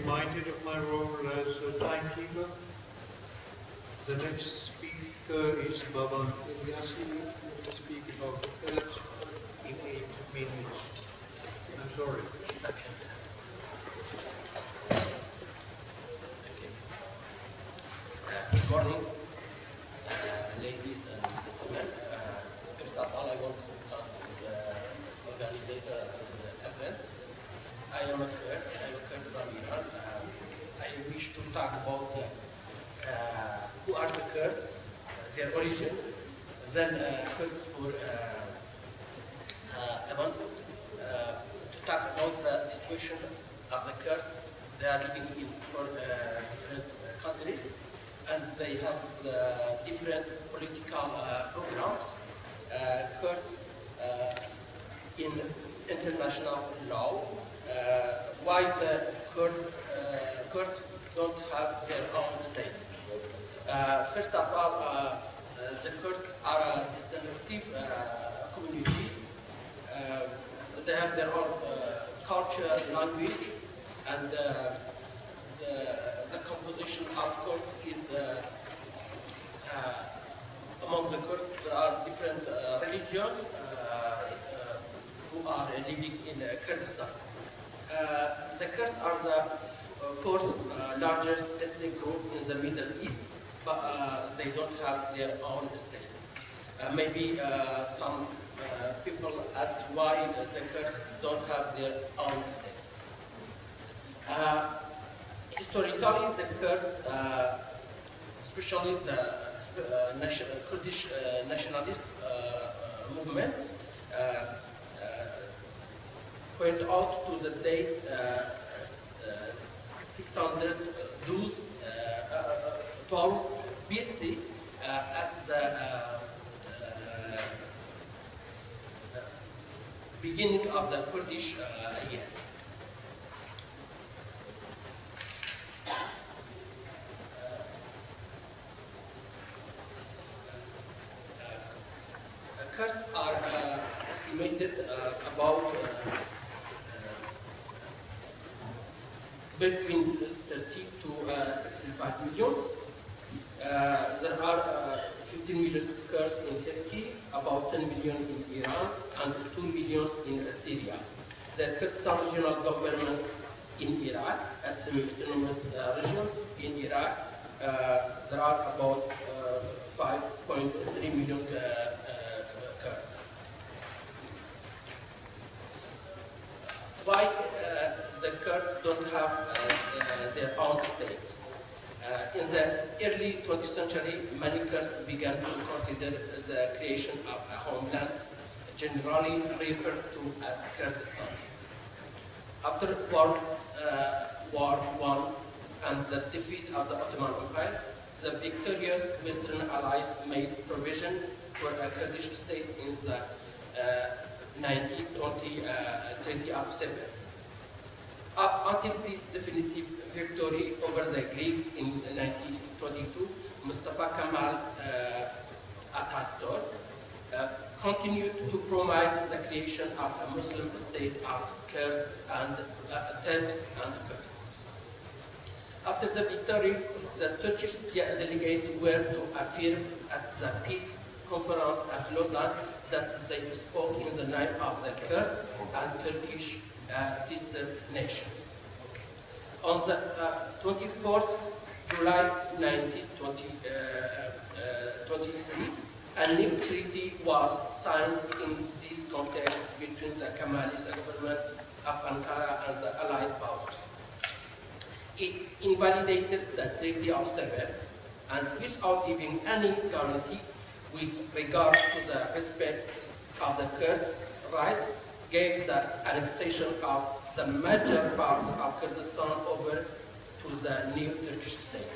reminded of my role as a timekeeper. The next speaker is Baba Ilyasi, who will speak about the Kurds in 8 minutes. I'm sorry. Okay. Good morning, ladies and gentlemen. First of all, I want to thank the organizer of this event. I am a Kurd from Iran. I wish to talk about who are the Kurds, their origin, then Kurds for Iran, to talk about the situation of the Kurds. They are living in four different countries, and they have different political programs. Kurds in international law, why the Kurds don't have their own state. First of all, the Kurds are a distinctive community. They have their own culture, language, and the composition of Kurds is among the Kurds there are different religions who are living in Kurdistan. The Kurds are the fourth largest ethnic group in the Middle East, but they don't have their own state. Maybe some people ask why the Kurds don't have their own state. Historically, the Kurds, especially the Kurdish nationalist movement, point out to the date 612 BC as the beginning of the Kurdish year. Kurds are estimated about between 30 to 65 million. There are 15 million Kurds in Turkey, about 10 million in Iran, and 2 million in Syria. The Kurdistan regional government in Iraq, a semi-autonomous region in Iraq, there are about 5.3 million Kurds. Why the Kurds don't have their own state? In the early 20th century, many Kurds began to consider the creation of a homeland, generally referred to as Kurdistan. After World War I and the defeat of the Ottoman Empire, the victorious Western Allies made provision for a Kurdish state in the 1920 Treaty of Survie. Up until this definitive victory over the Greeks in 1922, Mustafa Kemal Atatürk continued to promote the creation of a Muslim state of Kurds and Turks and Kurds. After the victory, the Turkish delegates were to affirm at the peace conference at Lausanne that they spoke in the name of the Kurds and Turkish sister nations. On the 24th July 1923, a new treaty was signed in this context between the Kemalist government of Ankara and the Allied powers. It invalidated the Treaty of Survie, and without giving any guarantee with regard to the respect of the Kurds' rights, gave the annexation of the major part of Kurdistan over to the new Turkish state.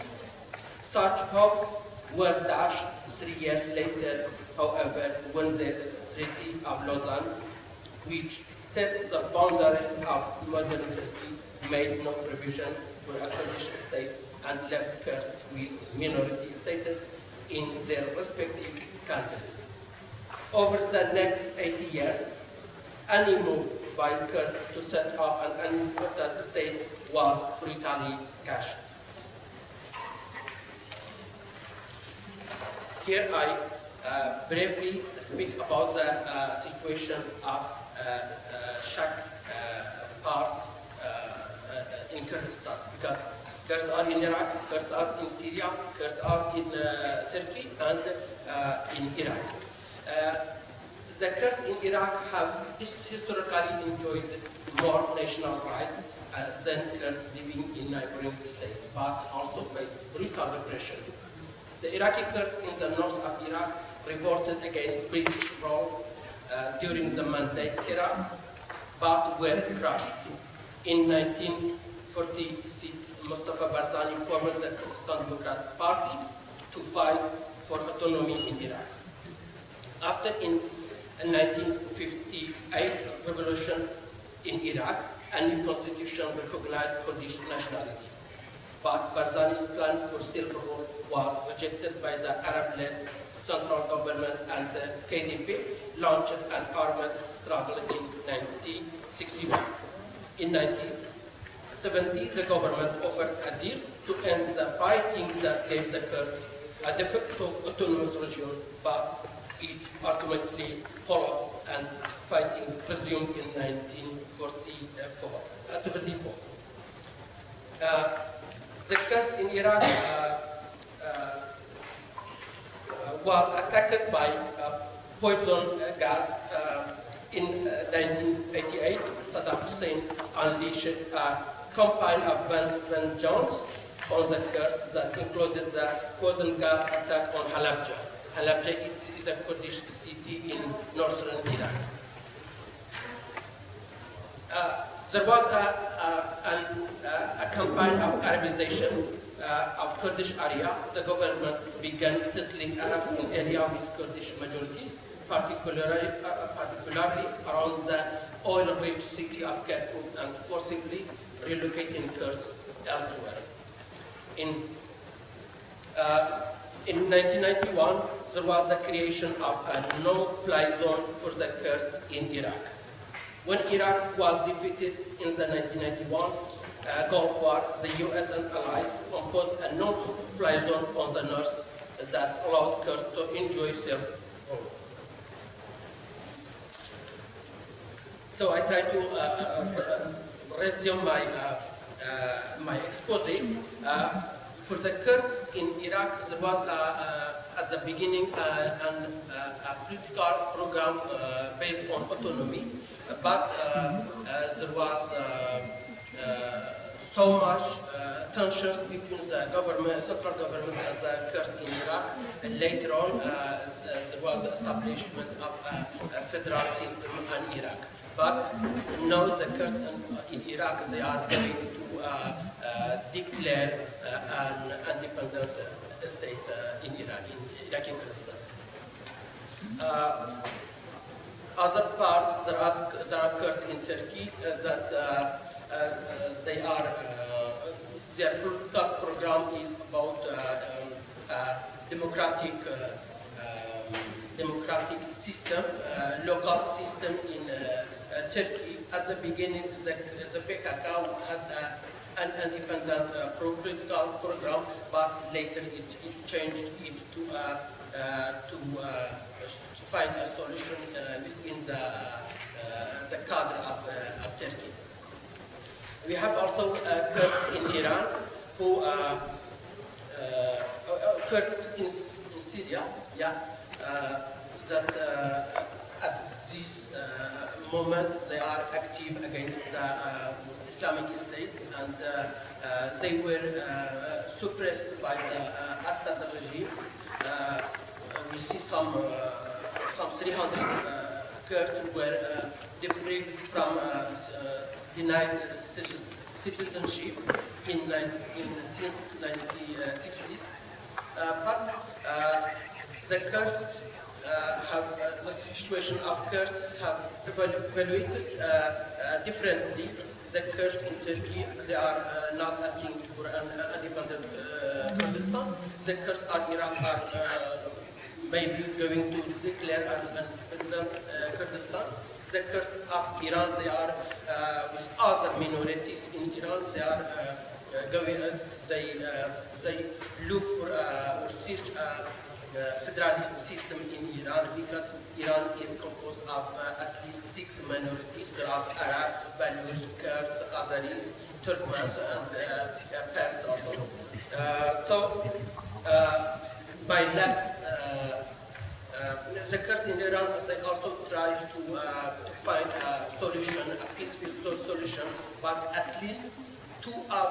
Such hopes were dashed 3 years later, however, when the Treaty of Lausanne, which set the boundaries of modern Turkey, made no provision for a Kurdish state and left Kurds with minority status in their respective countries. Over the next 80 years, any move by Kurds to set up an unimportant state was brutally crushed. Here I briefly speak about the situation of Shak parts in Kurdistan, because Kurds are in Iraq, Kurds are in Syria, Kurds are in Turkey, and in Iraq. The Kurds in Iraq have historically enjoyed more national rights than Kurds living in neighboring states, but also faced brutal repression. The Iraqi Kurds in the north of Iraq revolted against British rule during the Mandate era, but were crushed. In 1946, Mustafa Barzani formed the Kurdistan Democratic Party to fight for autonomy in Iraq. After in 1958 revolution in Iraq, a new constitution recognized Kurdish nationality. But Barzani's plan for self-rule was rejected by the Arab-led central government, and the KDP launched an armed struggle in 1961. In 1970, the government offered a deal to end the fighting that gave the Kurds a de facto autonomous region, but it ultimately collapsed and fighting resumed in 1974. The Kurds in Iraq was attacked by poison gas in 1988. Saddam Hussein unleashed a campaign of vengeance on the Kurds that included the poison gas attack on Halabja. Halabja is a Kurdish city in northern Iraq. There was a campaign of Arabization of Kurdish area. The government began settling Arabs in area with Kurdish majorities, particularly around the oil-rich city of Kirkuk, and forcibly relocating Kurds elsewhere. In 1991, there was the creation of a no-fly zone for the Kurds in Iraq. When Iraq was defeated in the 1991 Gulf War, the US and allies imposed a no-fly zone on the north that allowed Kurds to enjoy self-rule. So I try to resume my expose. For the Kurds in Iraq, there was at the beginning a political program based on autonomy, but there was so much tensions between the central government and the Kurds in Iraq, and later on there was the establishment of a federal system in Iraq. But now the Kurds in Iraq, they are going to declare an independent state in Iran, in Iraqi Kurdistan. Other parts, there are Kurds in Turkey that their political program is about democratic system, local system in Turkey. At the beginning, the PKK had an independent political program, but later it changed it to find a solution within the cadre of Turkey. We have also Kurds in Iran, who Kurds in Syria, that at this moment they are active against Islamic State, and they were suppressed by the Assad regime. We see some 300 Kurds were deprived from denied citizenship since 1960s. But the Kurds the situation of Kurds have evaluated differently. The Kurds in Turkey, they are not asking for an independent Kurdistan. The Kurds in Iraq are maybe going to declare an independent Kurdistan. the Kurds of Iran, they are with other minorities in Iran, they are they look for or search federalist system in Iran because Iran is composed of at least 6 minorities, plus Arabs, Baluch, Kurds, Azeris, Turkmens, and Pers also. By last, the Kurds in Iran, they also try to find a solution, a peaceful solution, but at least 2 of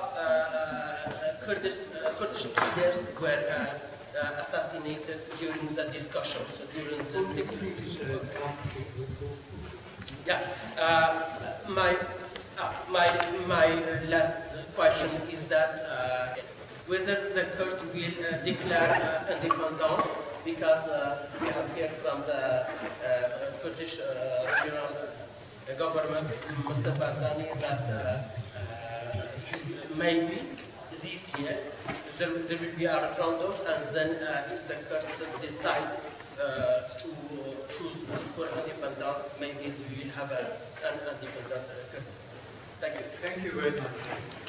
Kurdish leaders were assassinated during the discussions, during the my last question is that whether the Kurds will declare independence, because we have heard from the Kurdish regional government, Mr. Barzani, that maybe this year there will be a referendum, and then if the Kurds decide to choose for independence, maybe we will have an independent Kurdistan. Thank you. Thank you very much.